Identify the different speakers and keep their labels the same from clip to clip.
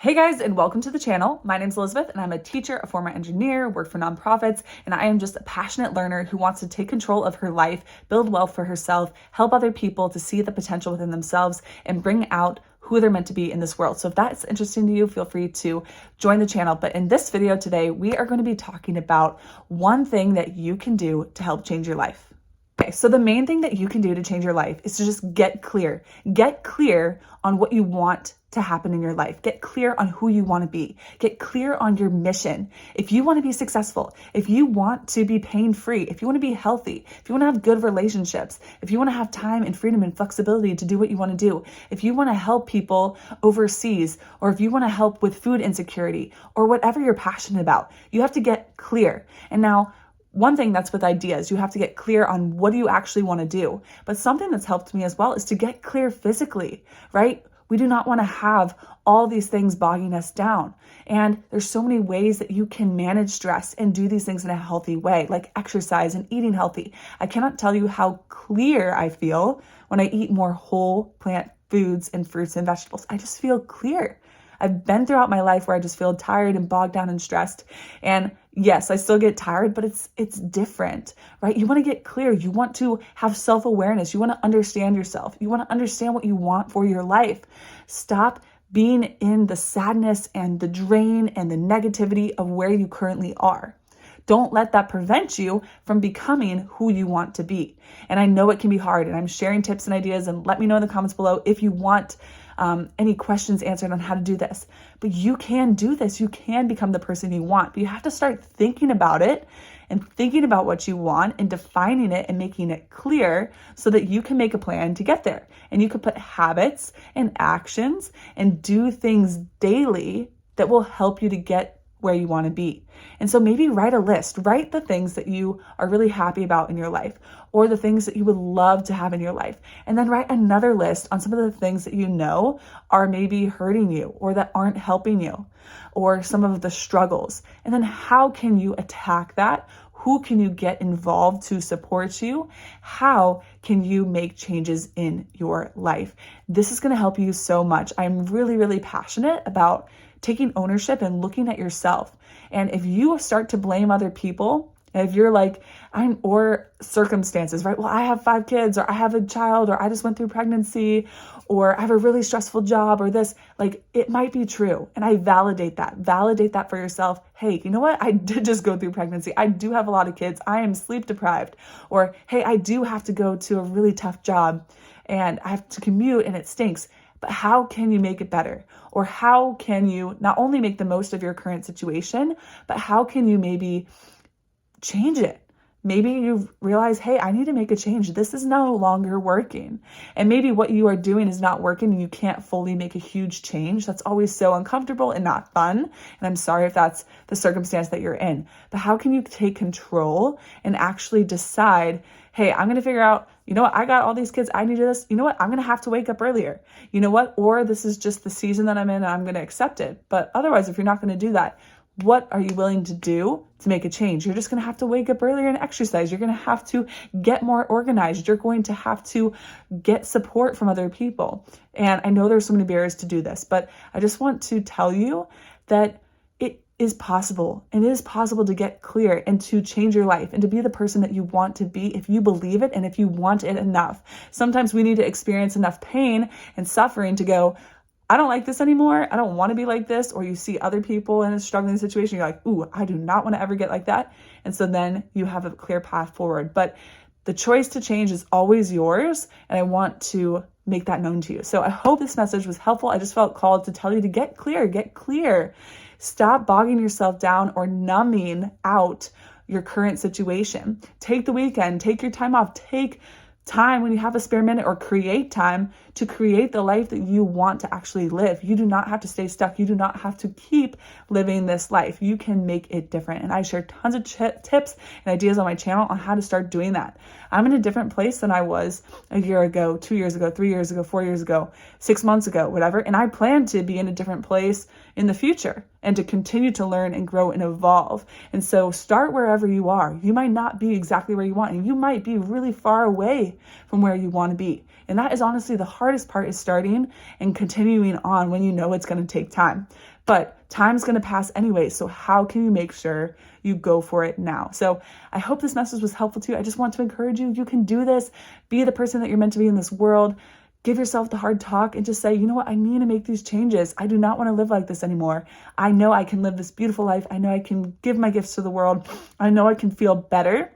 Speaker 1: Hey guys, and welcome to the channel. My name's Elizabeth and I'm a teacher, a former engineer, worked for nonprofits, and I am just a passionate learner who wants to take control of her life, build wealth for herself, help other people to see the potential within themselves, and bring out who they're meant to be in this world. So if that's interesting to you, feel free to join the channel. But in this video today, we are going to be talking about one thing that you can do to help change your life. Okay, so the main thing that you can do to change your life is to just get clear. Get clear on what you want to happen in your life. Get clear on who you want to be. Get clear on your mission. If you want to be successful, if you want to be pain-free, if you want to be healthy, if you want to have good relationships, if you want to have time and freedom and flexibility to do what you want to do, if you want to help people overseas, or if you want to help with food insecurity, or whatever you're passionate about, you have to get clear. And now, one thing that's with ideas, you have to get clear on what do you actually want to do. But something that's helped me as well is to get clear physically, right? We do not want to have all these things bogging us down. And there's so many ways that you can manage stress and do these things in a healthy way, like exercise and eating healthy. I cannot tell you how clear I feel when I eat more whole plant foods and fruits and vegetables. I just feel clear. I've been throughout my life where I just feel tired and bogged down and stressed. And yes, I still get tired, but it's different, right? You want to get clear. You want to have self-awareness. You want to understand yourself. You want to understand what you want for your life. Stop being in the sadness and the drain and the negativity of where you currently are. Don't let that prevent you from becoming who you want to be. And I know it can be hard, and I'm sharing tips and ideas, and let me know in the comments below if you want any questions answered on how to do this. But you can do this. You can become the person you want. But you have to start thinking about it and thinking about what you want and defining it and making it clear so that you can make a plan to get there. And you can put habits and actions and do things daily that will help you to get where you want to be. And so maybe write a list, write the things that you are really happy about in your life, or the things that you would love to have in your life. And then write another list on some of the things that you know are maybe hurting you or that aren't helping you, or some of the struggles. And then how can you attack that? Who can you get involved to support you? How can you make changes in your life? This is going to help you so much. I'm really, really passionate about taking ownership and looking at yourself. And if you start to blame other people, if you're like, or circumstances, right? Well, I have 5 kids, or I have a child, or I just went through pregnancy, or I have a really stressful job, or this, like, it might be true. And I validate that. Validate that for yourself. Hey, you know what? I did just go through pregnancy. I do have a lot of kids. I am sleep deprived. Or, hey, I do have to go to a really tough job and I have to commute and it stinks. But how can you make it better? Or how can you not only make the most of your current situation, but how can you maybe change it? Maybe you realize, hey, I need to make a change. This is no longer working. And maybe what you are doing is not working and you can't fully make a huge change. That's always so uncomfortable and not fun. And I'm sorry if that's the circumstance that you're in. But how can you take control and actually decide, hey, I'm going to figure out, you know what, I got all these kids, I need this. You know what, I'm going to have to wake up earlier. You know what, or this is just the season that I'm in and I'm going to accept it. But otherwise, if you're not going to do that, what are you willing to do to make a change? You're just going to have to wake up earlier and exercise. You're going to have to get more organized. You're going to have to get support from other people. And I know there's so many barriers to do this, but I just want to tell you that it is possible. And it is possible to get clear and to change your life and to be the person that you want to be if you believe it and if you want it enough. Sometimes we need to experience enough pain and suffering to go, I don't like this anymore. I don't want to be like this. Or you see other people in a struggling situation. You're like, ooh, I do not want to ever get like that. And so then you have a clear path forward. But the choice to change is always yours. And I want to make that known to you. So I hope this message was helpful. I just felt called to tell you to get clear, get clear. Stop bogging yourself down or numbing out your current situation. Take the weekend, take your time off, take time when you have a spare minute, or create time to create the life that you want to actually live. You do not have to stay stuck. You do not have to keep living this life. You can make it different. And I share tons of tips and ideas on my channel on how to start doing that. I'm in a different place than I was a year ago, 2 years ago, 3 years ago, 4 years ago, 6 months ago, whatever. And I plan to be in a different place in the future and to continue to learn and grow and evolve. And so start wherever you are. You might not be exactly where you want, and you might be really far away from where you want to be. And that is honestly the hardest part, is starting and continuing on when you know it's going to take time. But time's going to pass anyway. So how can you make sure you go for it now? So I hope this message was helpful to you. I just want to encourage you. You can do this. Be the person that you're meant to be in this world. Give yourself the hard talk and just say, you know what? I need to make these changes. I do not want to live like this anymore. I know I can live this beautiful life. I know I can give my gifts to the world. I know I can feel better.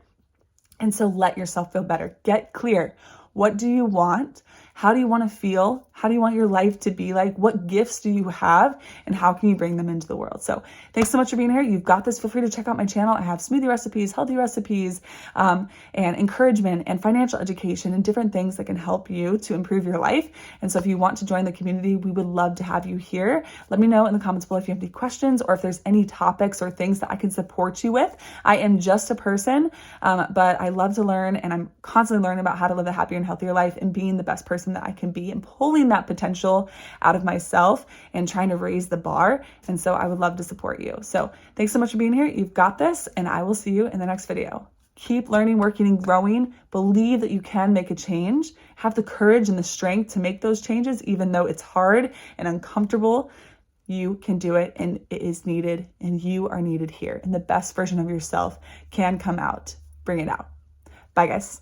Speaker 1: And so let yourself feel better. Get clear. What do you want? How do you want to feel? How do you want your life to be like? What gifts do you have? And how can you bring them into the world? So thanks so much for being here. You've got this. Feel free to check out my channel. I have smoothie recipes, healthy recipes, and encouragement and financial education and different things that can help you to improve your life. And so if you want to join the community, we would love to have you here. Let me know in the comments below if you have any questions or if there's any topics or things that I can support you with. I am just a person, but I love to learn, and I'm constantly learning about how to live a happier and healthier life and being the best person that I can be and pulling that potential out of myself and trying to raise the bar. And so I would love to support you. So thanks so much for being here. You've got this, and I will see you in the next video. Keep learning, working, and growing. Believe that you can make a change. Have the courage and the strength to make those changes, even though it's hard and uncomfortable. You can do it, and it is needed, and you are needed here. And the best version of yourself can come out. Bring it out. Bye, guys.